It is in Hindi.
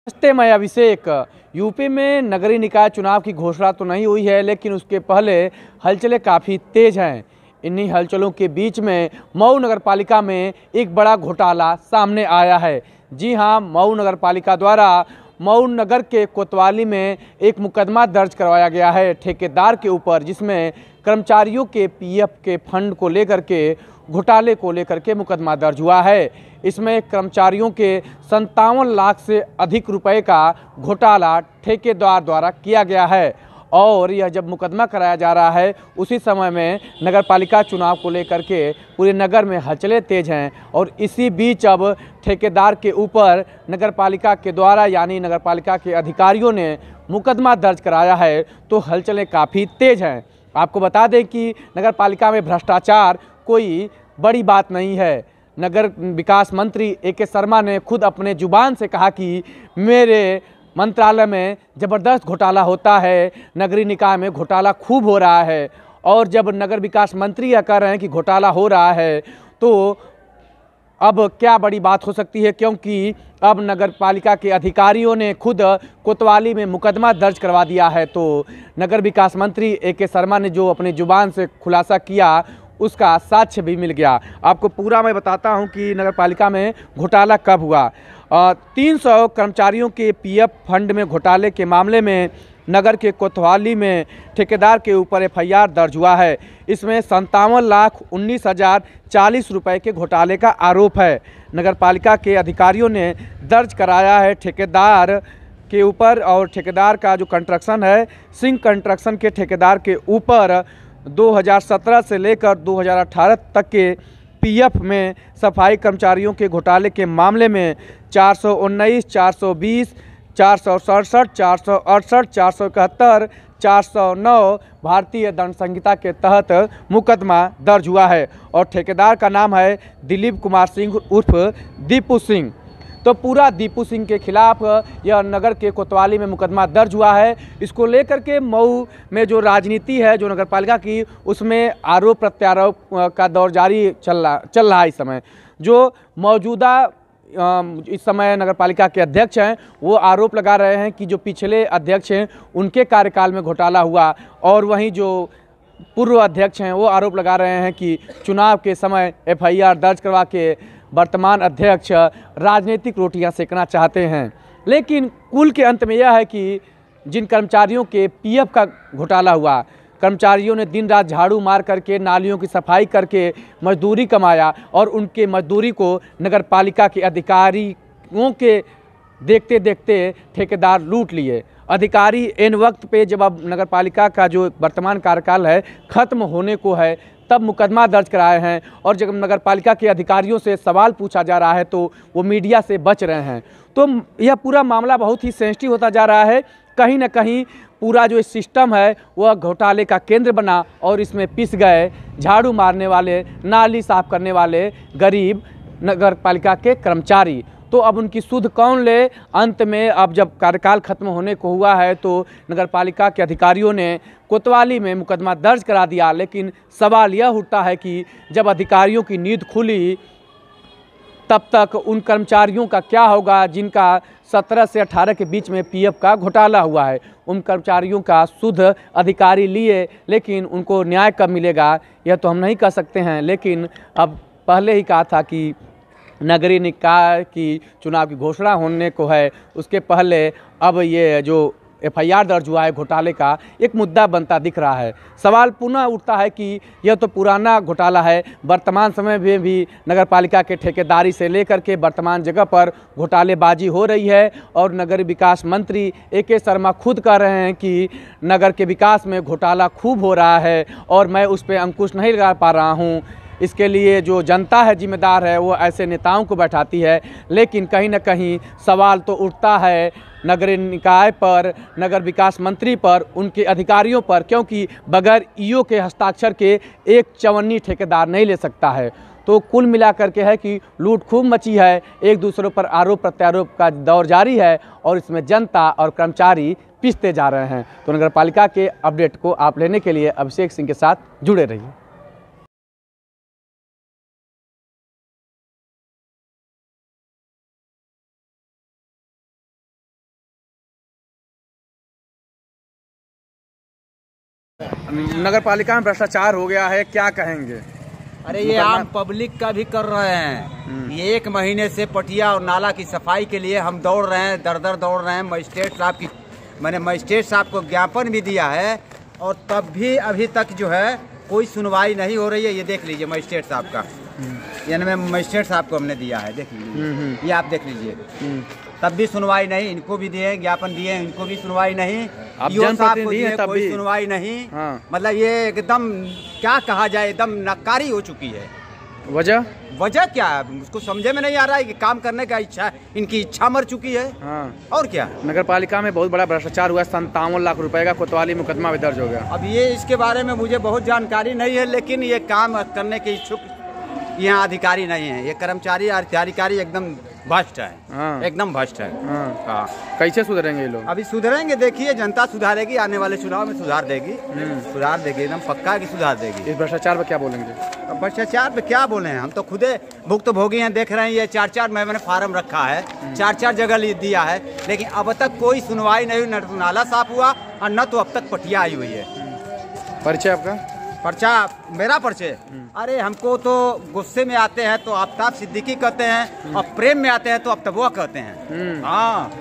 नमस्ते, मैं अभिषेक। यूपी में नगरीय निकाय चुनाव की घोषणा तो नहीं हुई है, लेकिन उसके पहले हलचलें काफ़ी तेज हैं। इन्हीं हलचलों के बीच में मऊ नगर पालिका में एक बड़ा घोटाला सामने आया है। जी हां, मऊ नगर पालिका द्वारा मऊ नगर के कोतवाली में एक मुकदमा दर्ज करवाया गया है ठेकेदार के ऊपर, जिसमें कर्मचारियों के पीएफ के फंड को लेकर के घोटाले को लेकर के मुकदमा दर्ज हुआ है। इसमें कर्मचारियों के 57 लाख से अधिक रुपए का घोटाला ठेकेदार द्वारा किया गया है। और यह जब मुकदमा कराया जा रहा है, उसी समय में नगर पालिका चुनाव को लेकर के पूरे नगर में हलचलें तेज हैं। और इसी बीच अब ठेकेदार के ऊपर नगर पालिका के द्वारा यानी नगर पालिका के अधिकारियों ने मुकदमा दर्ज कराया है, तो हलचलें काफ़ी तेज हैं। आपको बता दें कि नगर पालिका में भ्रष्टाचार कोई बड़ी बात नहीं है। नगर विकास मंत्री ए.के. शर्मा ने खुद अपने जुबान से कहा कि मेरे मंत्रालय में ज़बरदस्त घोटाला होता है, नगरीय निकाय में घोटाला खूब हो रहा है। और जब नगर विकास मंत्री यह कह रहे हैं कि घोटाला हो रहा है, तो अब क्या बड़ी बात हो सकती है, क्योंकि अब नगर पालिका के अधिकारियों ने खुद कोतवाली में मुकदमा दर्ज करवा दिया है। तो नगर विकास मंत्री ए.के. शर्मा ने जो अपनी जुबान से खुलासा किया, उसका साक्ष्य भी मिल गया। आपको पूरा मैं बताता हूं कि नगर पालिका में घोटाला कब हुआ। 300 कर्मचारियों के पीएफ फंड में घोटाले के मामले में नगर के कोतवाली में ठेकेदार के ऊपर एफआईआर दर्ज हुआ है। इसमें 57,19,040 रुपए के घोटाले का आरोप है। नगर पालिका के अधिकारियों ने दर्ज कराया है ठेकेदार के ऊपर। और ठेकेदार का जो कंस्ट्रक्शन है, सिंह कंस्ट्रक्शन के ठेकेदार के ऊपर 2017 से लेकर 2018 तक के पीएफ में सफाई कर्मचारियों के घोटाले के मामले में 419, 420, 467, 468, 471, 409 भारतीय दंड संहिता के तहत मुकदमा दर्ज हुआ है। और ठेकेदार का नाम है दिलीप कुमार सिंह उर्फ दीपू सिंह। तो पूरा दीपू सिंह के खिलाफ यह नगर के कोतवाली में मुकदमा दर्ज हुआ है। इसको लेकर के मऊ में जो राजनीति है, जो नगर पालिका की, उसमें आरोप प्रत्यारोप का दौर जारी चल रहा है। इस समय जो मौजूदा इस समय नगर पालिका के अध्यक्ष हैं, वो आरोप लगा रहे हैं कि जो पिछले अध्यक्ष हैं उनके कार्यकाल में घोटाला हुआ। और वहीं जो पूर्व अध्यक्ष हैं, वो आरोप लगा रहे हैं कि चुनाव के समय एफआईआर दर्ज करवा के वर्तमान अध्यक्ष राजनीतिक रोटियां सेकना चाहते हैं। लेकिन कुल के अंत में यह है कि जिन कर्मचारियों के पीएफ का घोटाला हुआ, कर्मचारियों ने दिन रात झाड़ू मार करके, नालियों की सफाई करके मजदूरी कमाया, और उनके मजदूरी को नगर पालिका के अधिकारियों के देखते देखते ठेकेदार लूट लिए। अधिकारी एन वक्त पे, जब अब नगर पालिका का जो वर्तमान कार्यकाल है ख़त्म होने को है, तब मुकदमा दर्ज कराए हैं। और जब नगर पालिका के अधिकारियों से सवाल पूछा जा रहा है, तो वो मीडिया से बच रहे हैं। तो यह पूरा मामला बहुत ही सेंसिटिव होता जा रहा है। कहीं ना कहीं पूरा जो सिस्टम है वह घोटाले का केंद्र बना, और इसमें पिस गए झाड़ू मारने वाले, नाली साफ करने वाले गरीब नगर पालिका के कर्मचारी। तो अब उनकी सुध कौन ले? अंत में अब जब कार्यकाल खत्म होने को हुआ है, तो नगर पालिका के अधिकारियों ने कोतवाली में मुकदमा दर्ज करा दिया। लेकिन सवाल यह उठता है कि जब अधिकारियों की नींद खुली, तब तक उन कर्मचारियों का क्या होगा जिनका 17 से 18 के बीच में पीएफ का घोटाला हुआ है। उन कर्मचारियों का सुध अधिकारी लिए, लेकिन उनको न्याय कब मिलेगा यह तो हम नहीं कह सकते हैं। लेकिन अब पहले ही कहा था कि नगरीय निकाय की चुनाव की घोषणा होने को है, उसके पहले अब ये जो एफआईआर दर्ज हुआ है घोटाले का, एक मुद्दा बनता दिख रहा है। सवाल पुनः उठता है कि यह तो पुराना घोटाला है, वर्तमान समय में भी नगर पालिका के ठेकेदारी से लेकर के वर्तमान जगह पर घोटालेबाजी हो रही है। और नगर विकास मंत्री ए.के. शर्मा खुद कह रहे हैं कि नगर के विकास में घोटाला खूब हो रहा है, और मैं उस पर अंकुश नहीं लगा पा रहा हूँ। इसके लिए जो जनता है जिम्मेदार है, वो ऐसे नेताओं को बैठाती है। लेकिन कहीं ना कहीं सवाल तो उठता है नगरीय निकाय पर, नगर विकास मंत्री पर, उनके अधिकारियों पर, क्योंकि बगैर ईओ के हस्ताक्षर के एक चवन्नी ठेकेदार नहीं ले सकता है। तो कुल मिलाकर के है कि लूट खूब मची है, एक दूसरे पर आरोप प्रत्यारोप का दौर जारी है, और इसमें जनता और कर्मचारी पिसते जा रहे हैं। तो नगर पालिका के अपडेट को आप लेने के लिए अभिषेक सिंह के साथ जुड़े रहिए। नगर पालिका में भ्रष्टाचार हो गया है, क्या कहेंगे? अरे ये आम पब्लिक का भी कर रहे हैं। ये 1 महीने से पटिया और नाला की सफाई के लिए हम दौड़ रहे हैं, दर दर दौड़ रहे हैं। मजिस्ट्रेट साहब को ज्ञापन भी दिया है और तब भी अभी तक जो है कोई सुनवाई नहीं हो रही है। ये देख लीजिए मजिस्ट्रेट साहब का, यानी मजिस्ट्रेट साहब को हमने दिया है, देख लीजिए, ये आप देख लीजिए। तब भी सुनवाई नहीं, इनको भी दिए, ज्ञापन दिए, इनको भी सुनवाई नहीं, साहब को दिए, कोई सुनवाई नहीं। हाँ। मतलब ये एकदम क्या कहा जाए, एकदम नकारी हो चुकी है। वजह क्या है उसको समझे में नहीं आ रहा है कि काम करने का इच्छा, इनकी इच्छा मर चुकी है। हाँ। और क्या, नगर पालिका में बहुत बड़ा भ्रष्टाचार हुआ, 57 लाख रुपए का कोतवाली मुकदमा भी दर्ज हो गया। अब ये इसके बारे में मुझे बहुत जानकारी नहीं है, लेकिन ये काम करने के इच्छुक यहाँ अधिकारी नहीं है। ये कर्मचारी अधिकारी एकदम भ्रष्ट है। हाँ। एकदम भ्रष्ट है। हाँ। कैसे सुधरेंगे ये लोग? अभी सुधरेंगे, देखिए जनता सुधारेगी, आने वाले चुनाव में सुधार देगी, एकदम पक्का की सुधार देगी। इस भ्रष्टाचार पर क्या बोलेंगे? भ्रष्टाचार पे क्या बोले हैं, हम तो खुदे भुक्तभोगी हैं, देख रहे हैं। ये 4-4 मैंने फार्म रखा है, 4-4 जगह दिया है, लेकिन अब तक कोई सुनवाई नहीं हुई। न तो नाला साफ हुआ और न तो अब तक पटिया आई हुई है। परिचय आपका? पर्चा मेरा परिचय, अरे हमको तो गुस्से में आते हैं तो आफ्ताब सिद्दीकी कहते हैं, और प्रेम में आते हैं तो अफ्ताबुआ कहते हैं। हाँ।